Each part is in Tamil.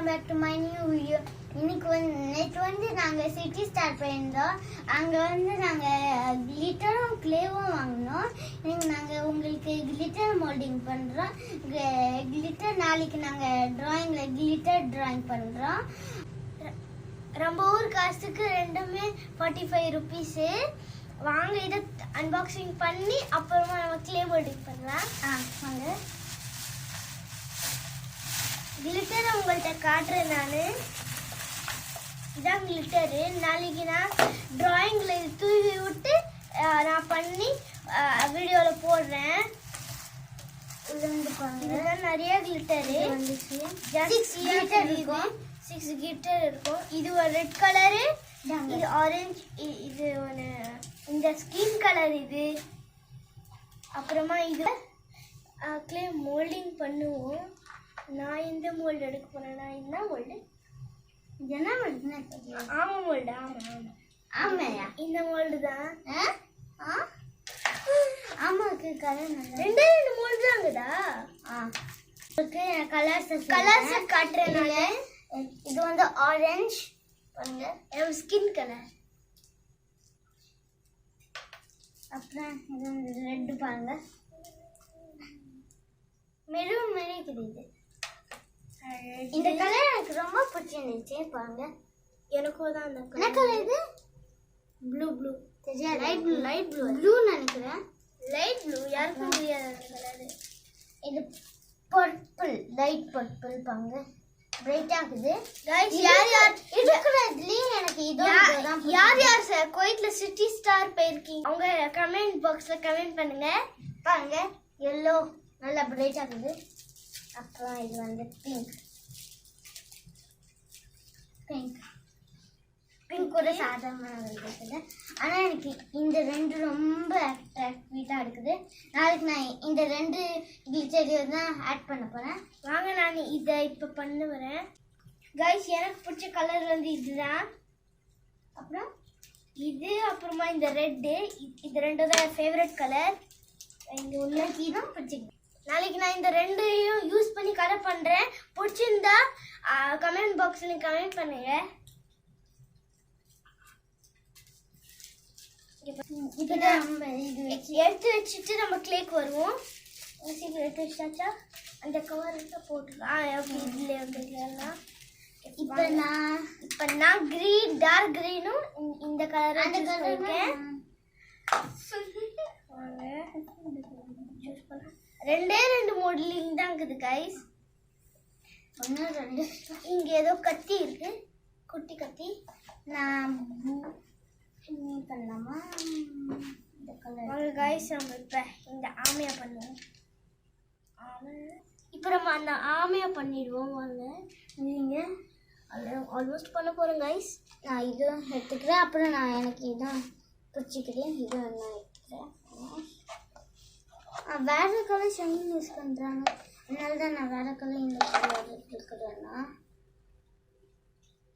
Welcome back to my new video. இன்னைக்கு நேற்று நாங்கள் சிட்டி ஸ்டார் போயிருந்தோம். அங்கே நாங்கள் கிளிட்டரும் க்ளேவும் வாங்கினோம். இன்னைக்கு நாங்கள் உங்களுக்கு கிளிட்டர் மோல்டிங் பண்ணுறோம். கிளிட்டர் நாளைக்கு நாங்கள் ட்ராயிங்கில் கிளிட்டர் ட்ராயிங் பண்ணுறோம். நம்ம ஊர் காசுக்கு ரெண்டுமே 45 ருபீஸு. வாங்க இதை அன்பாக்சிங் பண்ணி அப்புறமா நம்ம க்ளே மோல்டிங் பண்ணலாம். வாங்க கிளிட்டர் உங்கள்கிட்ட காட்டுறேன். நான் இதான் கிளிட்டரு. நாளைக்கு நான் ட்ராயிங்கில் தூவி விட்டு நான் பண்ணி வீடியோவில் போடுறேன். இதுதான் நிறைய கிளிட்டரு வந்துச்சு. 6 கிளிட்டர் இருக்கும். 6 கிளிட்டர் இருக்கும். இது ஒரு ரெட் கலரு, இது ஆரஞ்சு, இது ஒரு இந்த ஸ்கின் கலர். இது அப்புறமா இது க்ளே மோல்டிங் பண்ணுவோம். நான் எந்த மோல்டு எடுக்க போறேன்னா என்ன மோல்டு? என்ன மோல்டுன்னு தெரியும். ஆமா மோல்டு. ஆமாயா இந்த மோல்டு தான். ஆமாக்கு கலர் ரெண்டு மோல்டு தாங்கதா. ஓகே கலர்ஸ் காட்டுறேன். இது ஆரஞ்சு பாருங்க, ஸ்கின் கலர். அப்புறம் இது ரெட் பாருங்க, மெரூன் மாதிரி இருக்குது. இந்த கலர் எனக்கு ரொம்ப பிடிச்சிருந்துச்சு. பாருங்க எனக்கும் தான். அந்த கலர் இது ப்ளூ தெரியா? லைட் ப்ளூ நினைக்கிறேன். லைட் ப்ளூ யாருக்கும் தெரியாது அந்த கலர். இது பர்பிள், லைட் பர்பிள். பாருங்க பிரைட்டா இருக்குது. गाइस யார் இருக்குறதுலயே எனக்கு இதுதான். யார் குவைத்ல சிட்டி ஸ்டார் போயிருக்கீங்க அவங்க கமெண்ட் பாக்ஸ்ல கமெண்ட் பண்ணுங்க. பாருங்க yellow நல்லா பிரைட்டா இருக்குது. அப்புறம் இது பிங்க் கூட சாதாரணமாக இருக்குது. ஆனால் எனக்கு இந்த ரெண்டு ரொம்ப அட்ராக்டிவாக இருக்குது. நாளைக்கு நான் இந்த ரெண்டு கிளிட்டர் தான் ஆட் பண்ண போகிறேன். வாங்க நான் இதை இப்போ பண்ண வரேன். गाइस எனக்கு பிடிச்ச கலர் இதுதான். அப்புறம் இது, அப்புறமா இந்த ரெட்டு. இது ரெண்டு தான் ஃபேவரட் கலர். இங்கே உள்ள தான் பிடிச்சிருக்கு. நாளைக்கு நான் இந்த ரெண்டையும் யூஸ் பண்ணி கலர் பண்ணுறேன். பிடிச்சிருந்தா கமெண்ட் பாக்ஸில் கமெண்ட் பண்ணுங்க. எடுத்து வச்சுட்டு நம்ம க்ளேக்கு வருவோம். எடுத்து வச்சாச்சா அந்த கவர் போட்டுக்கலாம். இதுல வந்துக்கலாம். இப்போ நான் கிரீன், டார்க் கிரீனும் இந்த கலர் இருக்கேன். ரெண்டே மாடலிங் தான் இருக்குது गाइस. ஒன்று ரெண்டு. இங்கே ஏதோ கத்தி இருக்கு, குட்டி கத்தி. நான் பண்ணலாமா இந்த கலர்? வாங்க गाइस நம்ம இப்போ இந்த ஆமையா பண்ணுவோம். இப்போ நம்ம அந்த ஆமையா பண்ணிடுவோம். வாங்க நீங்கள் ஆல்மோஸ்ட் பண்ண போகிறேன் गाइस. நான் இது எடுத்துக்கிறேன். அப்புறம் நான் எனக்கு இதான் பிடிச்சிக்கிறேன். இது நான் எடுத்துக்கிறேன். வேறு கலர் ஷைன் யூஸ் பண்ணுறாங்க. அதனால தான் நான் வேறு கலர் இந்த கலர் எடுத்துக்கிறேன்னா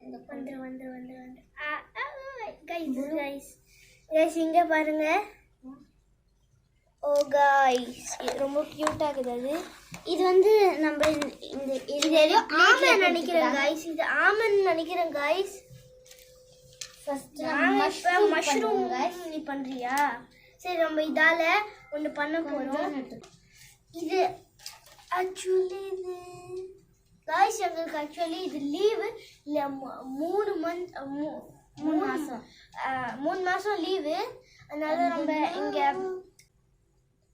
இந்த வந்து கைஸ் இங்கே பாருங்க. ஓ கைஸ் ரொம்ப க்யூட்டாக இருக்குது. அது இது நம்ம இந்த இது ஆமை நினைக்கிறேன் கைஸ். இது ஆமைன்னு நினைக்கிறேன் கைஸ். ஃபர்ஸ்ட் மஷ்ரூம் நீ பண்ணுறியா? சரி நம்ம இதால ஒன்று பண்ண போகிறோம். இது ஆக்சுவலி இது गाइस எங்களுக்கு ஆக்சுவலி இது லீவு இல்லை. 3 மாதம் லீவு. அதனால நம்ம இங்கே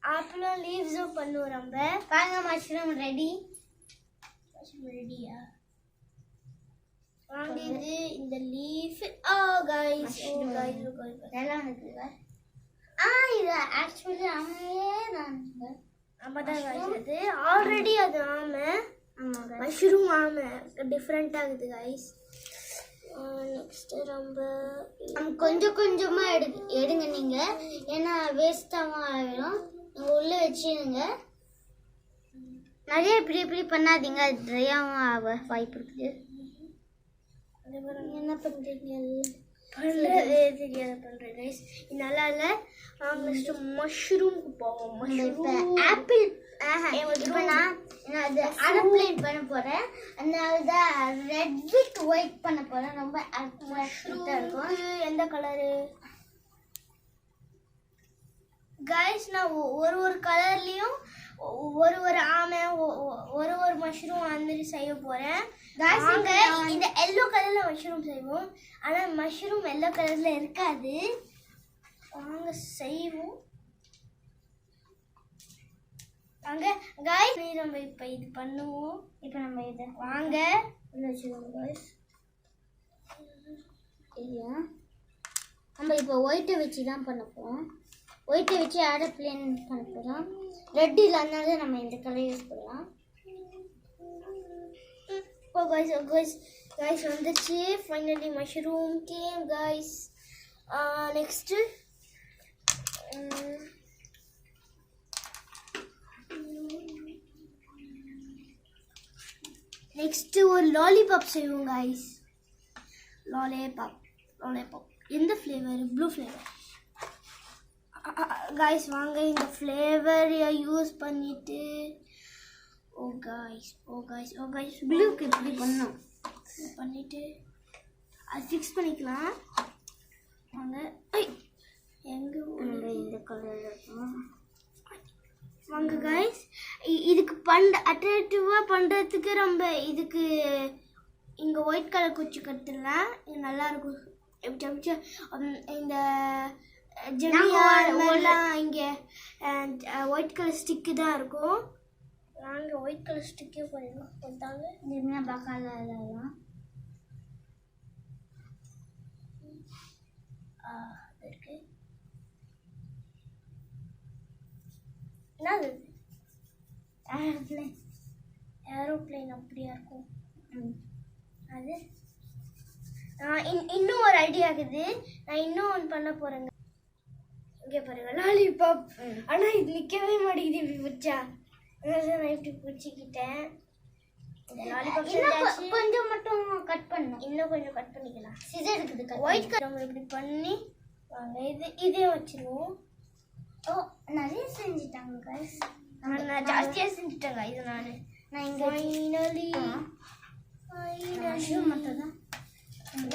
ஆப்பிளும் லீவ்ஸும் பண்ணுவோம். நம்ம பாருங்க மஷ்ரூம் ரெடியா? வாங்கிது இந்த லீஃப். गाइस இதெல்லாம் இருக்குது. இது ஆக்சுவலி ஆமையே தான். அது ஆல்ரெடி அது ஆமை. மஷ்ரூம் ஆமை டிஃப்ரெண்டாக இருக்குது गाइस. நெக்ஸ்ட் நம்ம கொஞ்சமாக எடுங்க நீங்கள், ஏன்னா வேஸ்ட்டாகவும் ஆகிடும். நீங்கள் உள்ளே வச்சுடுங்க. நிறைய இப்படி பண்ணாதீங்க, அது ட்ரையாகவும் ஆக வாய்ப்பு இருக்குது. என்ன பண்ணுறீங்க? பண்ணுறதே தெரியாது பண்ணுறேன் गाइस. நல்லா இல்லை. நெக்ஸ்ட் மஷ்ரூமுக்கு போவோம். ஆப்பிள் இப்போ நான் அது ஏரோப்ளேன் பண்ண போறேன். அதனால தான் ரெட் வித் ஒயிட் பண்ண போறேன். ரொம்ப அட்ராக்டிவா இருக்கும். எந்த கலரு गाइस நான் ஒரு கலர்லயும் ஒரு ஆமை ஒரு மஷ்ரூம் அந்த மாதிரி செய்ய போறேன். गाइस இந்த yellow கலர்ல மஷ்ரூம் செய்வோம். ஆனா மஷ்ரூம் yellow கலர்ல இருக்காது. வாங்க செய்வோம். வாங்க गाइस நம்ம இப்ப இது பண்ணுவோம். இப்போ நம்ம இத வாங்க உள்ள வச்சுவோம் गाइस. ஐயா நம்ம இப்போ ஒயிட் வச்சு தான் பண்ண போறோம். ஒயிட்டை வச்சு ஏரோப்ளேன் பண்ண போகிறோம். ரெட் இல்லாதனால நம்ம இந்த கலர் யூஸ் பண்ணலாம். ஓ காய்ஸ் வந்துச்சு. Finally mushroom game guys. Next ஒரு லாலிபாப் செய்வோம் காய்ஸ். லாலிபாப் எந்த ஃப்ளேவர்? Blue flavour. गाइस வாங்க இந்த ஃப்ளேவர் யூஸ் பண்ணிட்டு ஓ गाइस ப்ளூக்கு இப்படி பண்ணோம். பண்ணிட்டு அது ஃபிக்ஸ் பண்ணிக்கலாம். வாங்க எங்க இந்த கலர்ல இருக்கும். வாங்க गाइस இதுக்கு அட்ராக்டிவா பண்றதுக்கு ரொம்ப இதுக்கு இங்க ஒயிட் கலர் குச்சி கட்டலாம். இது நல்லா இருக்கும். எப்படி இந்த ஜெமியாலாம் இங்கே ஒயிட் கலர் ஸ்டிக்கு தான் இருக்கும். நாங்கள் ஒயிட் கலர் ஸ்டிக்கே பண்ணிடலாம். கொடுத்தாங்க ஜெமியா பக்கால எல்லாம் இருக்கு. என்னது ஏரோப்ளேன் அப்படியா இருக்கும். அது இன்னும் ஒரு ஐடியா இருக்குது. நான் இன்னும் ஒன்று பண்ண போகிறேங்க. இங்கே பாருங்க லாலிபாப். ஆனால் இது நிற்கவே மாட்டேங்குது இப்படி பிடிச்சா. நான் இப்படி பிடிச்சிக்கிட்டேன். கொஞ்சம் மட்டும் கட் பண்ணணும். இன்னும் கொஞ்சம் கட் பண்ணிக்கலாம். சிசர் இருக்குது. ஒயிட் கலர் இப்படி பண்ணி வாங்க இதே வச்சிருவோம். ஓ நிறைய செஞ்சுட்டாங்க गाइस. நான் ஜாஸ்தியாக செஞ்சுட்டேங்க. இது நான் இங்கே ஃபைனலி மட்டும் தான்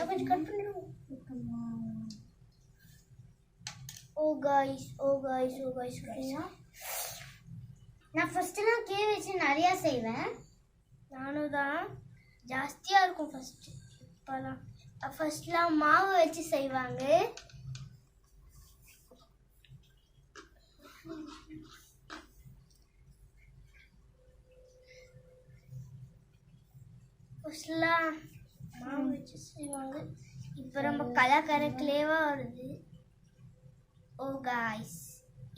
கொஞ்சம் கட் பண்ணிடுவோம். ஓ गाइस நான் ஃபர்ஸ்ட்லாம் கே வச்சு நிறையா செய்வேன். நானும் தான் ஜாஸ்தியாக இருக்கும் ஃபர்ஸ்ட். இப்போதான் ஃபர்ஸ்ட்லாம் மாவு வச்சு செய்வாங்க. ஃபர்ஸ்ட்லாம் மாவு வச்சு செய்வாங்க. இப்போ ரொம்ப கலக்கலக்கிலேவா வருது. ஓ गाइस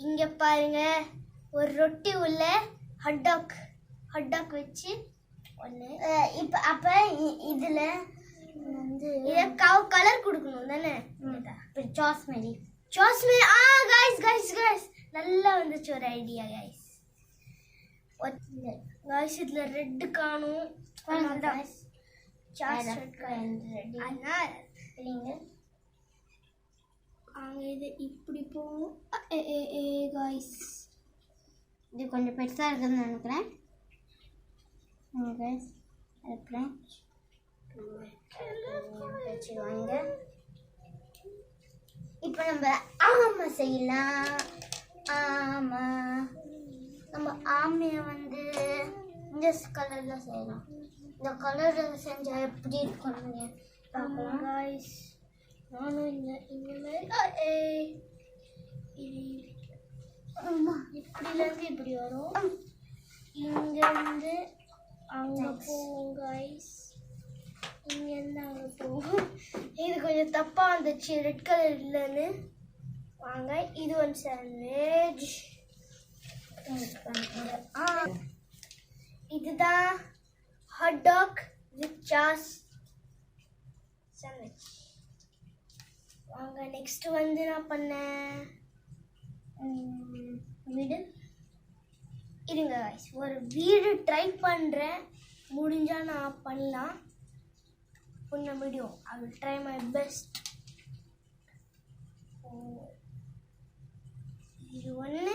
இங்கே பாருங்க ஒரு ரொட்டி உள்ள ஹாட் டாக் வச்சு ஒன்று. இப்போ அப்போ இதில் வந்து இதை கலர் கொடுக்கணும் தானே. சாஸ்மெரி गाइस நல்லா வந்துச்சு ஒரு ஐடியா गाइस. இதில் ரெட்டு காணும். அங்கே இது இப்படி போகும். गाइस இது கொஞ்சம் பெருசாக இருக்குதுன்னு நினைக்கிறேன். गाइस அப்புறம் வச்சுருவாங்க. இப்போ நம்ம ஆமை செய்யலாம். நம்ம ஆமையை வந்து இந்த கலரில் செய்யலாம். இந்த கலரில் செஞ்சால் எப்படி இருக்கும் பார்க்கலாம் गाइस. நானும் இனிமேல் இப்படிலேருந்து இப்படி வரும். இங்கேருந்து அங்கே போவோம் गाइस. இங்கேருந்து அங்கே போவோம். இது கொஞ்சம் தப்பாக வந்துச்சு ரெட் கலர் இல்லைன்னு. வாங்க இது ஒரு சாண்ட்விச். இதுதான் hot dog with sauce sandwich. வாங்க நெக்ஸ்ட் வந்து நான் பண்ணேன் வீடு. இருங்க गाइस ஒரு வீடு ட்ரை பண்ணுறேன். முடிஞ்சால் நான் பண்ணலாம். பண்ண முடியும். I will try my best. இது ஒன்று.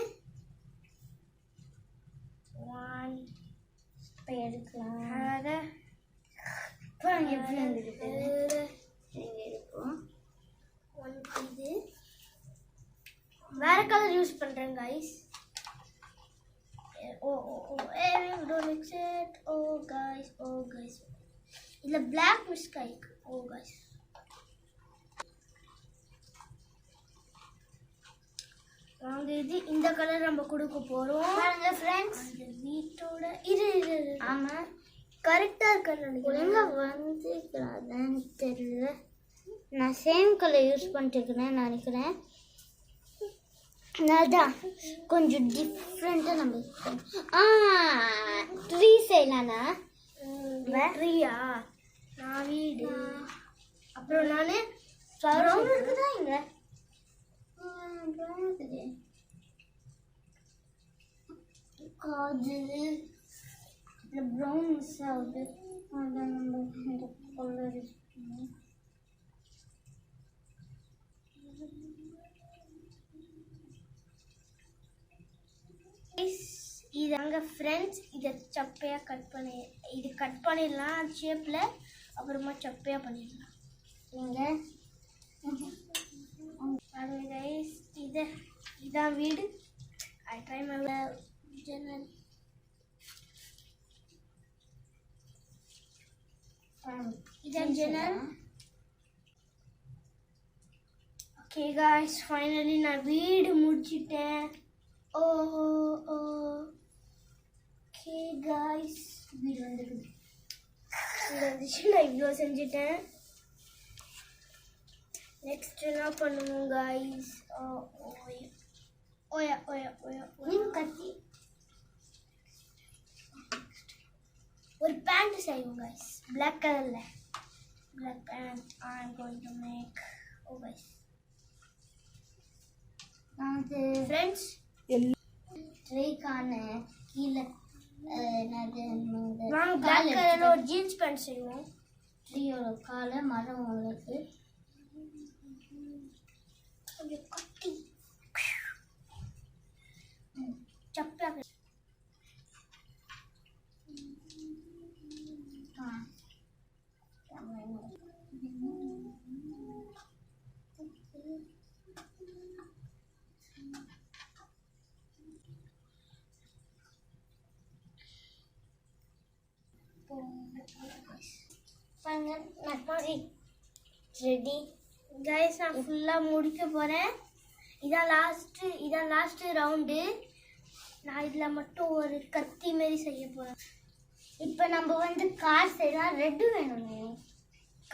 1 இப்போ எடுக்கலாம். அதை எப்படி வந்துருக்கு எடுப்போம். இது வேற கலர் யூஸ் பண்றேன் guys. don't mix it. guys இல்ல black mix ஆயிருக்கு. guys வாங்க இது இந்த கலர் நம்ம கொடுக்க போறோம். பாருங்க फ्रेंड्स இந்த வீட்டோட இது ஆமா கரெக்டா இருக்கணும். ஒழுங்கா வந்துக்கிறான்னு தெரியல. நான் சேம் கலர் யூஸ் பண்ணிட்டுருக்கேன்னு நினைக்கிறேன். அதான் கொஞ்சம் டிஃப்ரெண்ட்டாக நம்ம ட்ரீ செய்யலாண்ணா. ட்ரீயா? நான் வீடு அப்புறம் நான் ப்ரௌன் இருக்குதா இங்கே? ப்ரௌன் இருக்குது. காது இல்லை ப்ரௌன் மிஸ் ஆகுது. அதான் நம்ம இந்த கலர் யூஸ் பண்ணுவோம். இதாங்க ஃப்ரெண்ட்ஸ், இதை சப்பையாக கட் பண்ணிடலாம் ஷேப்பில். அப்புறமா சப்பையாக பண்ணிடலாம். நீங்கள் பாருங்க கைஸ், இதான் வீடு. ஐ ட்ரை மை ஜன்னல். இதான் ஜன்னல். ஓகே கைஸ், ஃபைனலி நான் வீடு முடிச்சிட்டேன். ஓகே கைஸ், வீடு வந்துருக்குது. நான் இவ்வளோ செஞ்சுட்டேன். நெக்ஸ்ட் என்ன பண்ணுவோம் கைஸ்? கத்தி ஒரு பேண்ட் செய்வோம் கைஸ். பிளாக் கலரில் black pant I am going to make. Guys friends ட்ரீக்கான கீழே வாங்க பிளாக் கலரில் ஒரு ஜீன்ஸ் பேண்ட் செய்வோம். ட்ரீயோட காலை மரம் உங்களுக்கு கொஞ்சம் கட்டி சப்பாக ரெடி கைஸ். நான் ஃபுல்லாக முடிக்க போகிறேன். இதான் லாஸ்ட்டு ரவுண்டு. நான் இதில் மட்டும் ஒரு கத்தி மாரி செய்ய போகிறேன். இப்போ நம்ம வந்து கார் செய்யலாம். ரெட்டு வேணுமே.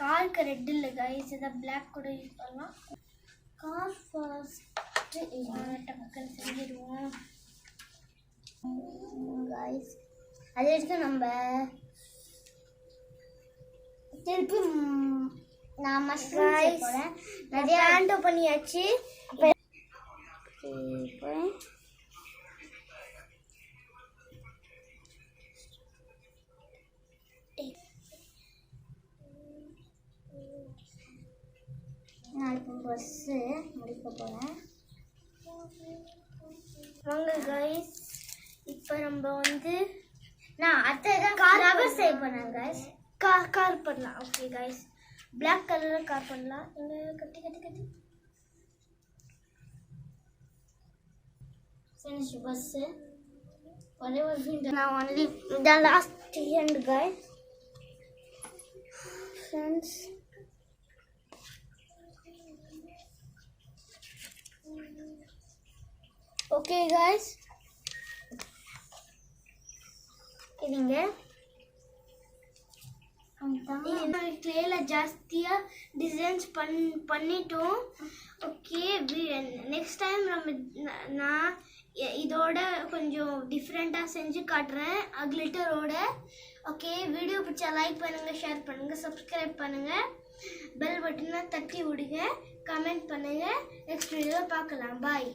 காருக்கு ரெட் இல்லை கைஸ், இதை பிளாக் கூட யூஸ் பண்ணலாம். கார் ஃபர்ஸ்ட்டு டக்குன்னு செஞ்சிடுவோம் கைஸ். அதை எடுத்து நம்ம திருப்பி நான் மஷ்ரூம் செய்ய போகிறேன். நிறைய ஹேண்ட் பண்ணியாச்சு. நான் இப்போ பஸ்ஸு முடிக்க போகிறேன். வாங்க கைஸ், இப்போ நம்ம வந்து நான் அடுத்த கார் செய்ய போகிறேன் கைஸ். கார் பண்ணலாம். ஓகே கைஸ், பிளாக் கலரில் கார் பண்ணலாம். இங்கே கட்டி ஃபினிஷ் பஸ்ஸு. நான் only the last end guys. Friends okay guys, இதுங்க கிளேல ஜாஸ்தியாக டிசைன்ஸ் பண்ணிட்டோம். ஓகே, நெக்ஸ்ட் டைம் நான் இதோட கொஞ்சம் டிஃப்ரெண்ட்டாக செஞ்சு காட்டுறேன் கிளிட்டரோட. ஓகே, வீடியோ பிடிச்சா லைக் பண்ணுங்கள், ஷேர் பண்ணுங்கள், சப்ஸ்கிரைப் பண்ணுங்கள், பெல் பட்டனை தட்டி விடுங்க, கமெண்ட் பண்ணுங்கள். நெக்ஸ்ட் வீடியோவில் பார்க்கலாம். பாய்.